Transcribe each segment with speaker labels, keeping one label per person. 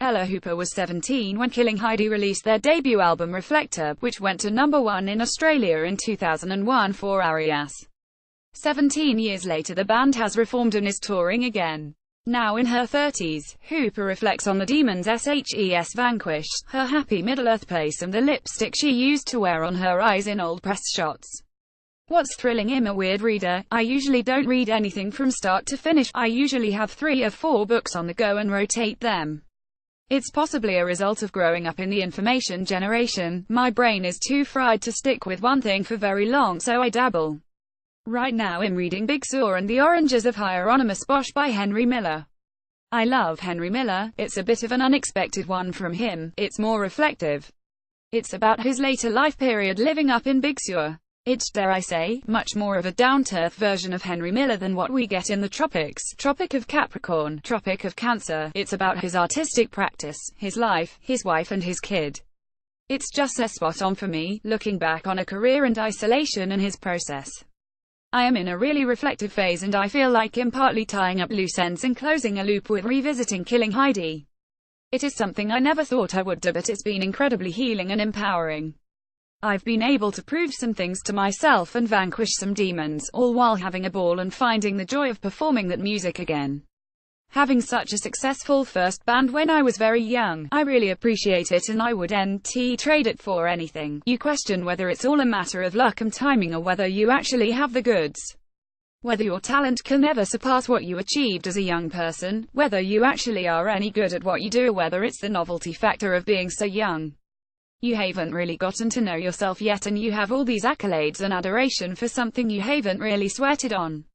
Speaker 1: Ella Hooper was 17 when Killing Heidi released their debut album Reflector, which went to #1 in Australia in 2001 for Arias. 17 years later the band has reformed and is touring again. Now in her 30s, Hooper reflects on the demons SHES vanquished, her happy Middle-earth place and the lipstick she used to wear on her eyes in old press shots. What's thrilling? I'm a weird reader. I usually don't read anything from start to finish. I usually have 3 or 4 books on the go and rotate them. It's possibly a result of growing up in the information generation. My brain is too fried to stick with one thing for very long, so I dabble. Right now I'm reading Big Sur and the Oranges of Hieronymus Bosch by Henry Miller. I love Henry Miller. It's a bit of an unexpected one from him. It's more reflective. It's about his later life period living up in Big Sur. It's, dare I say, much more of a down-to-earth version of Henry Miller than what we get in the tropics. Tropic of Capricorn, Tropic of Cancer. It's about his artistic practice, his life, his wife and his kid. It's just so spot on for me, looking back on a career and isolation and his process. I am in a really reflective phase and I feel like I'm partly tying up loose ends and closing a loop with revisiting Killing Heidi. It is something I never thought I would do, but it's been incredibly healing and empowering. I've been able to prove some things to myself and vanquish some demons, all while having a ball and finding the joy of performing that music again. Having such a successful first band when I was very young, I really appreciate it and I wouldn't trade it for anything. You question whether it's all a matter of luck and timing or whether you actually have the goods. Whether your talent can ever surpass what you achieved as a young person, whether you actually are any good at what you do or whether it's the novelty factor of being so young. You haven't really gotten to know yourself yet and you have all these accolades and adoration for something you haven't really sweated on.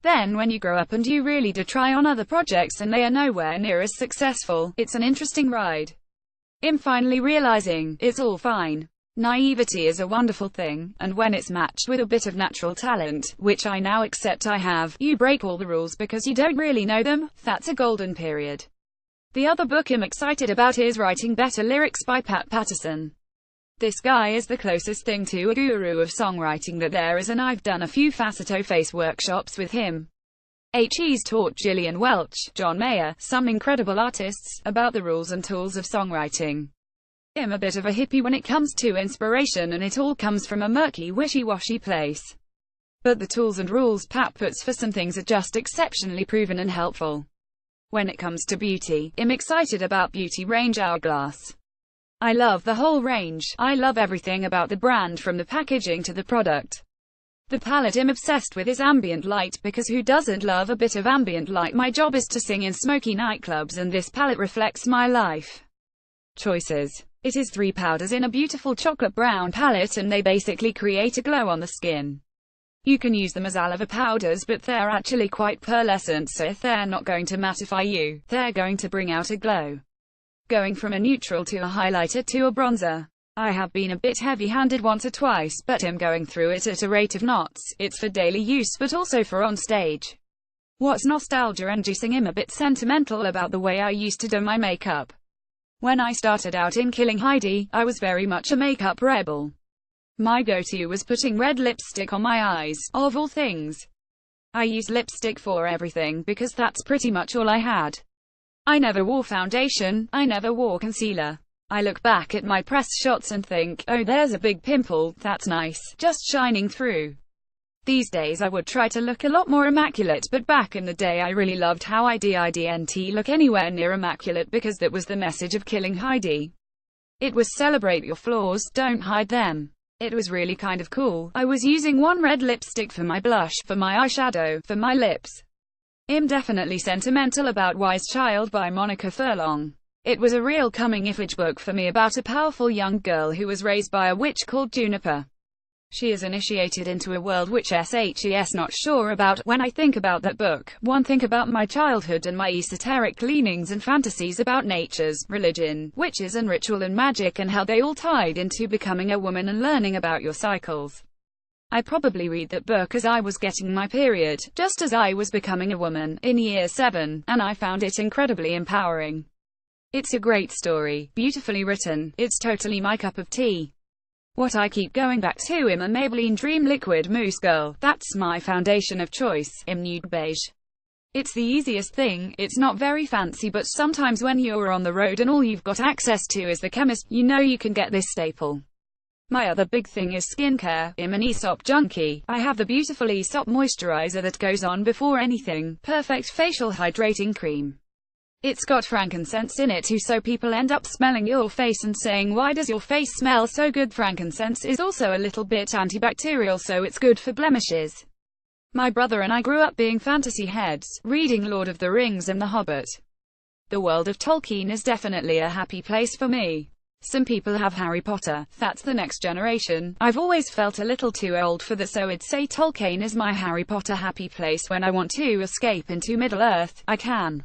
Speaker 1: Then when you grow up and you really do try on other projects and they are nowhere near as successful, it's an interesting ride. I'm finally realizing, it's all fine. Naivety is a wonderful thing, and when it's matched with a bit of natural talent, which I now accept I have, you break all the rules because you don't really know them. That's a golden period. The other book I'm excited about is Writing Better Lyrics by Pat Patterson. This guy is the closest thing to a guru of songwriting that there is, and I've done a few Faceto Face workshops with him. He's taught Gillian Welch, John Mayer, some incredible artists, about the rules and tools of songwriting. I'm a bit of a hippie when it comes to inspiration and it all comes from a murky wishy-washy place. But the tools and rules Pat puts for some things are just exceptionally proven and helpful. When it comes to beauty, I'm excited about Beauty Range Hourglass. I love the whole range. I love everything about the brand from the packaging to the product. The palette I'm obsessed with is ambient light because who doesn't love a bit of ambient light? My job is to sing in smoky nightclubs and this palette reflects my life choices. It is 3 powders in a beautiful chocolate brown palette and they basically create a glow on the skin. You can use them as Alava powders, but they're actually quite pearlescent, so if they're not going to mattify you, they're going to bring out a glow. Going from a neutral to a highlighter to a bronzer. I have been a bit heavy-handed once or twice, but I'm going through it at a rate of knots. It's for daily use but also for on stage. What's nostalgia-inducing? I'm a bit sentimental about the way I used to do my makeup. When I started out in Killing Heidi, I was very much a makeup rebel. My go-to was putting red lipstick on my eyes, of all things. I used lipstick for everything because that's pretty much all I had. I never wore foundation, I never wore concealer. I look back at my press shots and think, oh there's a big pimple, that's nice, just shining through. These days I would try to look a lot more immaculate, but back in the day I really loved how I didn't look anywhere near immaculate because that was the message of Killing Heidi. It was celebrate your flaws, don't hide them. It was really kind of cool. I was using one red lipstick for my blush, for my eyeshadow, for my lips. I'm definitely sentimental about Wise Child by Monica Furlong. It was a real coming-of-age book for me about a powerful young girl who was raised by a witch called Juniper. She is initiated into a world which SHES not sure about. When I think about that book, one think about my childhood and my esoteric leanings and fantasies about natures, religion, witches and ritual and magic and how they all tied into becoming a woman and learning about your cycles. I probably read that book as I was getting my period, just as I was becoming a woman, in year 7, and I found it incredibly empowering. It's a great story, beautifully written, it's totally my cup of tea. What I keep going back to am a Maybelline Dream Liquid Mousse Girl. That's my foundation of choice, in nude beige. It's the easiest thing, it's not very fancy, but sometimes when you're on the road and all you've got access to is the chemist, you know you can get this staple. My other big thing is skincare. I'm an Aesop junkie. I have the beautiful Aesop moisturizer that goes on before anything. Perfect facial hydrating cream. It's got frankincense in it too, so people end up smelling your face and saying, "Why does your face smell so good?" Frankincense is also a little bit antibacterial, so it's good for blemishes. My brother and I grew up being fantasy heads, reading Lord of the Rings and The Hobbit. The world of Tolkien is definitely a happy place for me. Some people have Harry Potter, that's the next generation. I've always felt a little too old for that, so I'd say Tolkien is my Harry Potter happy place. When I want to escape into Middle-earth, I can.